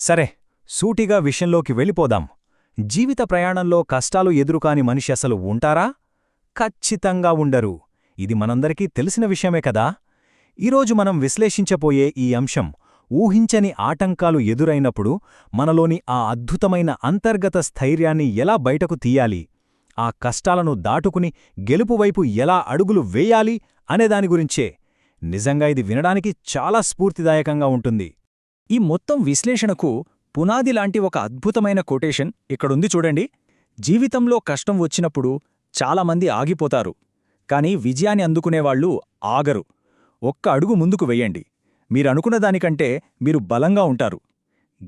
సరే, సూటిగా విషయంలోకి వెళ్ళిపోదాం. జీవిత ప్రయాణంలో కష్టాలు ఎదురుకాని మనిషి అసలు ఉంటారా? ఖచ్చితంగా ఉండరు. ఇది మనందరికీ తెలిసిన విషయమే కదా. ఈరోజు మనం విశ్లేషించబోయే ఈ అంశం ఊహించని ఆటంకాలు ఎదురైనప్పుడు మనలోని ఆ అద్భుతమైన అంతర్గత స్థైర్యాన్ని ఎలా బయటకు తీయాలి, ఆ కష్టాలను దాటుకుని గెలుపువైపు ఎలా అడుగులు వేయాలి అనేదాని గురించే. నిజంగా ఇది వినడానికి చాలా స్ఫూర్తిదాయకంగా ఉంటుంది. ఈ మొత్తం విశ్లేషణకు పునాదిలాంటి ఒక అద్భుతమైన కొటేషన్ ఇక్కడుంది చూడండి. జీవితంలో కష్టం వచ్చినప్పుడు చాలామంది ఆగిపోతారు, కాని విజయాన్ని అందుకునేవాళ్లు ఆగరు. ఒక్క అడుగు ముందుకు వెయ్యండి, మీరనుకున్న దానికంటే మీరు బలంగా ఉంటారు.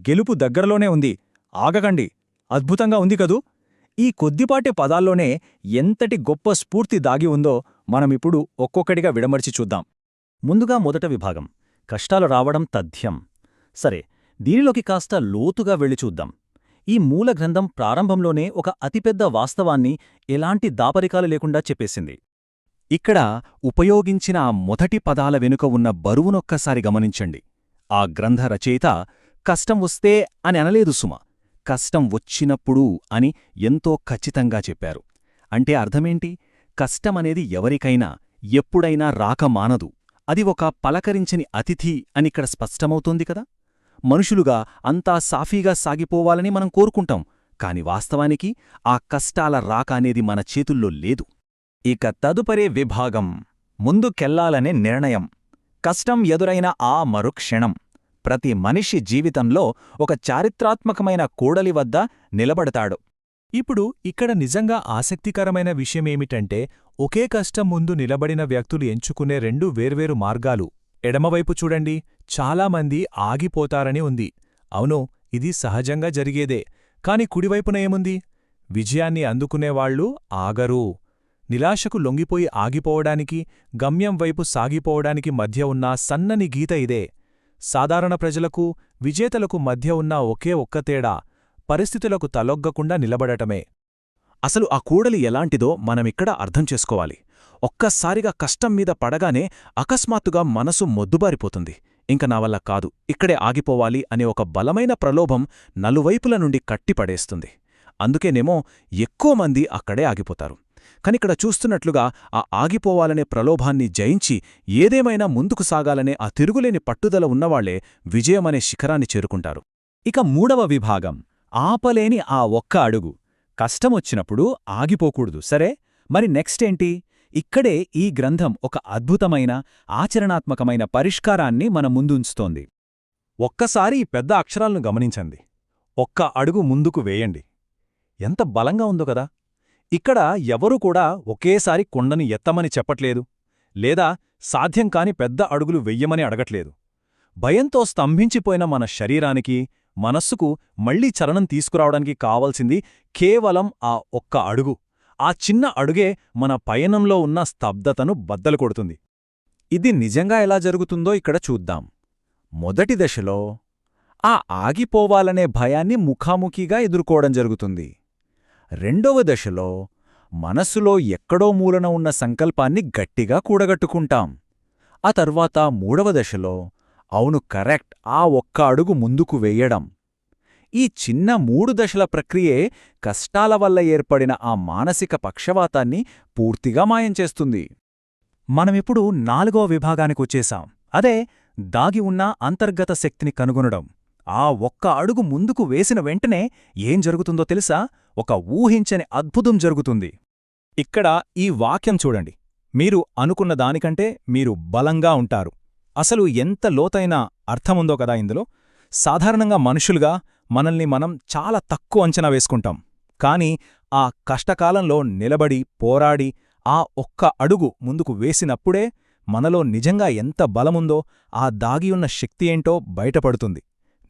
గెలుపు దగ్గరలోనే ఉంది, ఆగకండి. అద్భుతంగా ఉంది కదూ. ఈ కొద్దిపాటి పదాల్లోనే ఎంతటి గొప్ప స్ఫూర్తి దాగి ఉందో మనమిప్పుడు ఒక్కొక్కటిగా విడమర్చి చూద్దాం. ముందుగా మొదట విభాగం, కష్టాలు రావడం తథ్యం. సరే, దీనిలోకి కాస్త లోతుగా వెళ్ళి చూద్దాం. ఈ మూల గ్రంథం ప్రారంభంలోనే ఒక అతిపెద్ద వాస్తవాన్ని ఎలాంటి దాపరికాలు లేకుండా చెప్పేసింది. ఇక్కడ ఉపయోగించిన ఆ మొదటి పదాల వెనుక ఉన్న బరువునొక్కసారి గమనించండి. ఆ గ్రంథ రచయిత కష్టం వస్తే అని అనలేదు సుమ, కష్టం వచ్చినప్పుడు అని ఎంతో ఖచ్చితంగా చెప్పారు. అంటే అర్థమేంటి? కష్టమనేది ఎవరికైనా ఎప్పుడైనా రాక మానదు. అది ఒక పలకరించని అతిథి అనిక్కడ స్పష్టమవుతోంది కదా. మనుషులుగా అంతా సాఫీగా సాగిపోవాలని మనం కోరుకుంటాం, కాని వాస్తవానికి ఆ కష్టాల రాక అనేది మన చేతుల్లో లేదు. ఇక తదుపరి విభాగం, ముందుకెళ్లాలనే నిర్ణయం. కష్టం ఎదురైన ఆ మరుక్షణం ప్రతి మనిషి జీవితంలో ఒక చారిత్రాత్మకమైన కూడలి వద్ద నిలబడతాడు. ఇప్పుడు ఇక్కడ నిజంగా ఆసక్తికరమైన విషయమేమిటంటే, ఒకే కష్టం ముందు నిలబడిన వ్యక్తులు ఎంచుకునే రెండు వేర్వేరు మార్గాలు. ఎడమవైపు చూడండి, చాలామంది ఆగిపోతారని ఉంది. అవును, ఇది సహజంగా జరిగేదే. కాని కుడివైపున ఏముంది? విజయాన్ని అందుకునేవాళ్లు ఆగరు. నిరాశకు లొంగిపోయి ఆగిపోవడానికి, గమ్యం వైపు సాగిపోవడానికి మధ్య ఉన్న సన్నని గీత ఇదే. సాధారణ ప్రజలకు, విజేతలకు మధ్య ఉన్న ఒకే ఒక్క తేడా పరిస్థితులకు తలొగ్గకుండా నిలబడటమే. అసలు ఆ కూడలి ఎలాంటిదో మనమిక్కడ అర్థం చేసుకోవాలి. ఒక్కసారిగా కష్టం మీద పడగానే అకస్మాత్తుగా మనసు మొద్దుబారిపోతుంది. ఇంక నావల్ల కాదు, ఇక్కడే ఆగిపోవాలి అనే ఒక బలమైన ప్రలోభం నలువైపుల నుండి కట్టిపడేస్తుంది. అందుకేనేమో ఎక్కువ మంది అక్కడే ఆగిపోతారు. కానిక్కడ చూస్తున్నట్లుగా ఆ ఆగిపోవాలనే ప్రలోభాన్ని జయించి ఏదేమైనా ముందుకు సాగాలనే ఆ తిరుగులేని పట్టుదల ఉన్నవాళ్లే విజయమనే శిఖరాన్ని చేరుకుంటారు. ఇక మూడవ విభాగం, ఆపలేని ఆ ఒక్క అడుగు. కష్టమొచ్చినప్పుడు ఆగిపోకూడదు, సరే. మరి నెక్స్ట్ ఏంటి? ఇక్కడే ఈ గ్రంథం ఒక అద్భుతమైన, ఆచరణాత్మకమైన పరిష్కారాన్ని మన ముందుంచుతోంది. ఒక్కసారి ఈ పెద్ద అక్షరాలను గమనించండి. ఒక్క అడుగు ముందుకు వేయండి. ఎంత బలంగా ఉందో కదా. ఇక్కడ ఎవరూ కూడా ఒకేసారి కొండని ఎత్తమని చెప్పట్లేదు, లేదా సాధ్యం కాని పెద్ద అడుగులు వెయ్యమని అడగట్లేదు. భయంతో స్తంభించిపోయిన మన శరీరానికి, మనస్సుకు మళ్లీ చలనం తీసుకురావడానికి కావాల్సింది కేవలం ఆ ఒక్క అడుగు. ఆ చిన్న అడుగే మన పయనంలో ఉన్న స్తబ్దతను బద్దలు కొడుతుంది. ఇది నిజంగా ఎలా జరుగుతుందో ఇక్కడ చూద్దాం. మొదటి దశలో ఆ ఆగిపోవాలనే భయాన్ని ముఖాముఖిగా ఎదుర్కోవడం జరుగుతుంది. రెండవ దశలో మనస్సులో ఎక్కడో మూలన ఉన్న సంకల్పాన్ని గట్టిగా కూడగట్టుకుంటాం. ఆ తర్వాత మూడవ దశలో అవును కరెక్ట్, ఆ ఒక్క అడుగు ముందుకు వెయ్యడం. ఈ చిన్న 3 దశల ప్రక్రియే కష్టాల వల్ల ఏర్పడిన ఆ మానసిక పక్షవాతాన్ని పూర్తిగా మాయం చేస్తుంది. మనమిప్పుడు 4వ విభాగానికొచ్చేశాం. అదే దాగి ఉన్న అంతర్గత శక్తిని కనుగొనడం. ఆ ఒక్క అడుగు ముందుకు వేసిన వెంటనే ఏం జరుగుతుందో తెలుసా? ఒక ఊహించని అద్భుతం జరుగుతుంది. ఇక్కడ ఈ వాక్యం చూడండి, మీరు అనుకున్న దానికంటే మీరు బలంగా ఉంటారు. అసలు ఎంత లోతైన అర్థముందో కదా ఇందులో. సాధారణంగా మనుషులుగా మనల్ని మనం చాలా తక్కువ అంచనా వేసుకుంటాం. కాని ఆ కష్టకాలంలో నిలబడి, పోరాడి, ఆ ఒక్క అడుగు ముందుకు వేసినప్పుడే మనలో నిజంగా ఎంత బలముందో, ఆ దాగియున్న శక్తి ఏంటో బయటపడుతుంది.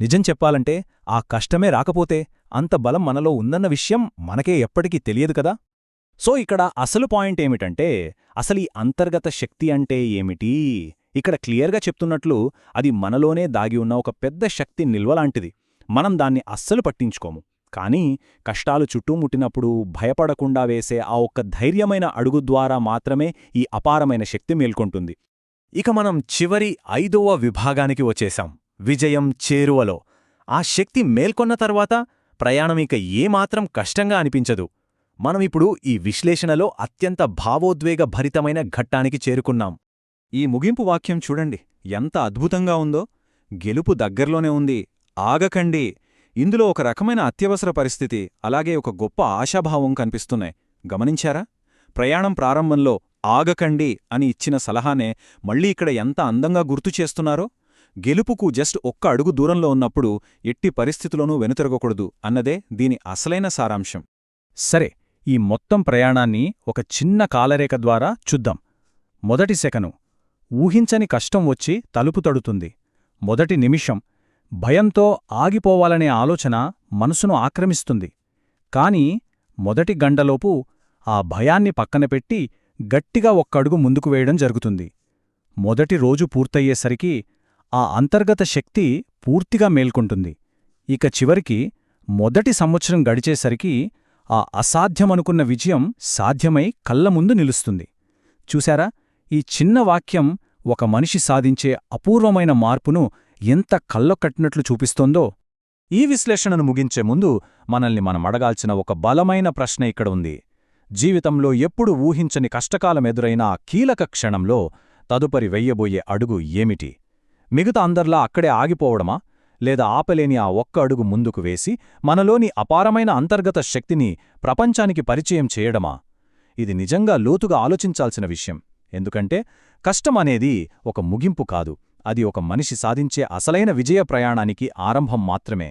నిజం చెప్పాలంటే ఆ కష్టమే రాకపోతే అంత బలం మనలో ఉందన్న విషయం మనకే ఎప్పటికీ తెలియదు కదా. సో ఇక్కడ అసలు పాయింట్ ఏమిటంటే, అసలీ అంతర్గత శక్తి అంటే ఏమిటి? ఇక్కడ క్లియర్గా చెప్తున్నట్లు అది మనలోనే దాగి ఉన్న ఒక పెద్ద శక్తి నిల్వలాంటిది. మనం దాన్ని అస్సలు పట్టించుకోము. కానీ కష్టాలు చుట్టుముట్టినప్పుడు భయపడకుండా వేసే ఆ ఒక్క ధైర్యమైన అడుగు ద్వారా మాత్రమే ఈ అపారమైన శక్తి మేల్కొంటుంది. ఇక మనం చివరి 5వ విభాగానికి వచ్చేశాం, విజయం చేరువలో. ఆ శక్తి మేల్కొన్న తర్వాత ప్రయాణం ఇక ఏమాత్రం కష్టంగా అనిపించదు. మనమిప్పుడు ఈ విశ్లేషణలో అత్యంత భావోద్వేగ భరితమైన ఘట్టానికి చేరుకున్నాం. ఈ ముగింపు వాక్యం చూడండి ఎంత అద్భుతంగా ఉందో. గెలుపు దగ్గర్లోనే ఉంది, ఆగకండి. ఇందులో ఒక రకమైన అత్యవసర పరిస్థితి, అలాగే ఒక గొప్ప ఆశాభావం కనిపిస్తున్నాయి. గమనించారా? ప్రయాణం ప్రారంభంలో ఆగకండి అని ఇచ్చిన సలహానే మళ్ళీ ఇక్కడ ఎంత అందంగా గుర్తుచేస్తున్నారో. గెలుపుకు జస్ట్ ఒక్క అడుగు దూరంలో ఉన్నప్పుడు ఎట్టి పరిస్థితుల్లోనూ వెనుతిరగకూడదు అన్నదే దీని అసలైన సారాంశం. సరే, ఈ మొత్తం ప్రయాణాన్ని ఒక చిన్న కాలరేఖ ద్వారా చూద్దాం. మొదటి సెకను ఊహించని కష్టం వచ్చి తలుపు తడుతుంది. మొదటి నిమిషం భయంతో ఆగిపోవాలనే ఆలోచన మనసును ఆక్రమిస్తుంది. కాని మొదటి గంటలోపు ఆ భయాన్ని పక్కనపెట్టి గట్టిగా ఒక్కడుగు ముందుకు వేయడం జరుగుతుంది. మొదటి రోజు పూర్తయ్యేసరికి ఆ అంతర్గత శక్తి పూర్తిగా మేల్కొంటుంది. ఇక చివరికి మొదటి సంవత్సరం గడిచేసరికి ఆ అసాధ్యమనుకున్న విజయం సాధ్యమై కళ్లముందు నిలుస్తుంది. చూశారా? ఈ చిన్న వాక్యం ఒక మనిషి సాధించే అపూర్వమైన మార్పును ఎంత కళ్ళొక్కట్టినట్లు చూపిస్తోందో. ఈ విశ్లేషణను ముగించే ముందు మనల్ని మనమడగాల్సిన ఒక బలమైన ప్రశ్న ఇక్కడ ఉంది. జీవితంలో ఎప్పుడు ఊహించని కష్టకాలమెదురైన ఆ కీలక క్షణంలో తదుపరి వెయ్యబోయే అడుగు ఏమిటి? మిగతా అందర్లా అక్కడే ఆగిపోవడమా? లేదా ఆపలేని ఆ ఒక్క అడుగు ముందుకు వేసి మనలోని అపారమైన అంతర్గత శక్తిని ప్రపంచానికి పరిచయం చేయడమా? ఇది నిజంగా లోతుగా ఆలోచించాల్సిన విషయం. ఎందుకంటే కష్టమనేది ఒక ముగింపు కాదు, అది ఒక మనిషి సాధించే అసలైన విజయ ప్రయాణానికి ఆరంభం మాత్రమే.